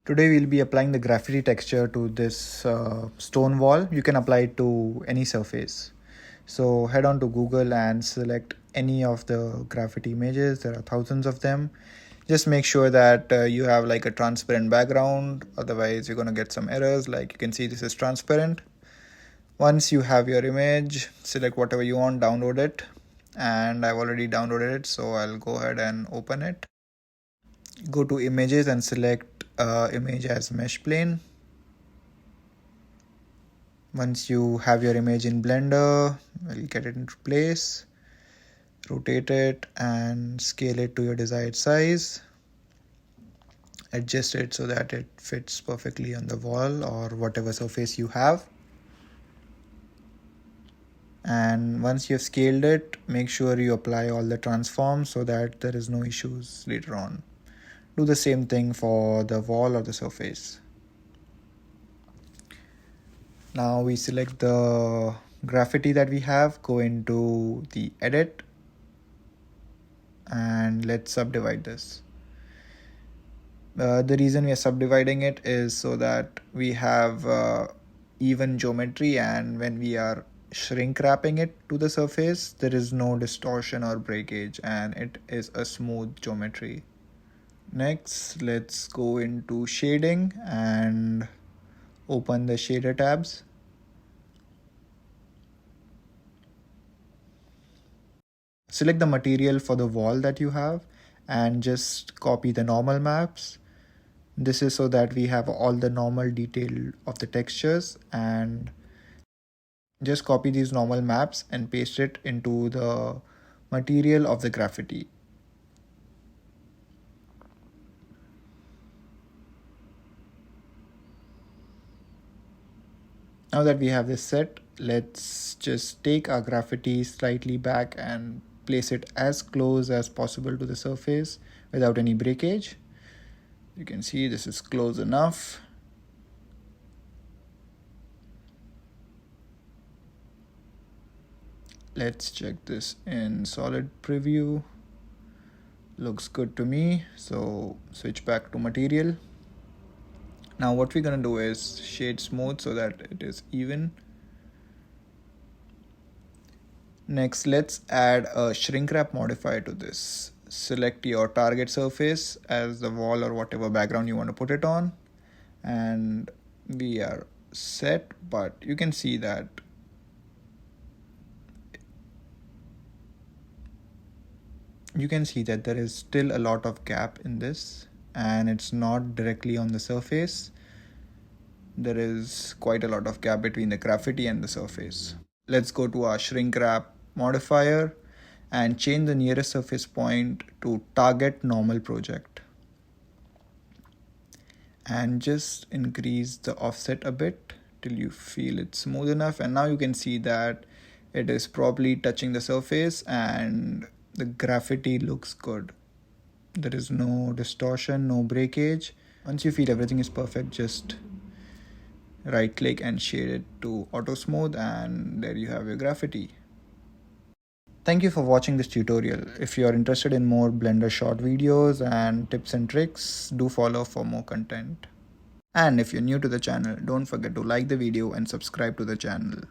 Today we'll be applying the graffiti texture to this stone wall. You can apply it to any surface. So head on to Google and select any of the graffiti images. There are thousands of them. Just make sure that you have like a transparent background, otherwise you're going to get some errors. Like you can see, this is transparent. Once you have your image, select whatever you want, download it, and I've already downloaded it, so I'll go ahead and open it. Go to images and select image as mesh plane. Once you have your image in Blender, we'll get it into place, rotate it and scale it to your desired size. Adjust it so that it fits perfectly on the wall or whatever surface you have. And once you've scaled it, make sure you apply all the transforms so that there is no issues later on. Do the same thing for the wall or the surface. Now we select the graffiti that we have, go into the edit, and let's subdivide this. The reason we are subdividing it is so that we have even geometry, and when we are shrink wrapping it to the surface, there is no distortion or breakage and it is a smooth geometry. Next, let's go into shading and open the shader tabs. Select the material for the wall that you have and just copy the normal maps. This is so that we have all the normal detail of the textures, and just copy these normal maps and paste it into the material of the graffiti. Now that we have this set, let's just take our graffiti slightly back and place it as close as possible to the surface without any breakage. You can see this is close enough. Let's check this in solid preview. Looks good to me, so switch back to material. Now what we're gonna do is shade smooth so that it is even. Next, let's add a shrink wrap modifier to this. Select your target surface as the wall or whatever background you want to put it on, and we are set, but you can see that there is still a lot of gap in this, and it's not directly on the surface. There is quite a lot of gap between the graffiti and the surface. Let's go to our shrink wrap modifier and change the nearest surface point to target normal project, and just increase the offset a bit till you feel it's smooth enough. And now you can see that it is probably touching the surface and the graffiti looks good. There is no distortion, no breakage. Once you feel everything is perfect, just right click and shade it to auto smooth, and there you have your graffiti. Thank you for watching this tutorial. If you are interested in more Blender short videos and tips and tricks, do follow for more content. And if you're new to the channel, don't forget to like the video and subscribe to the channel.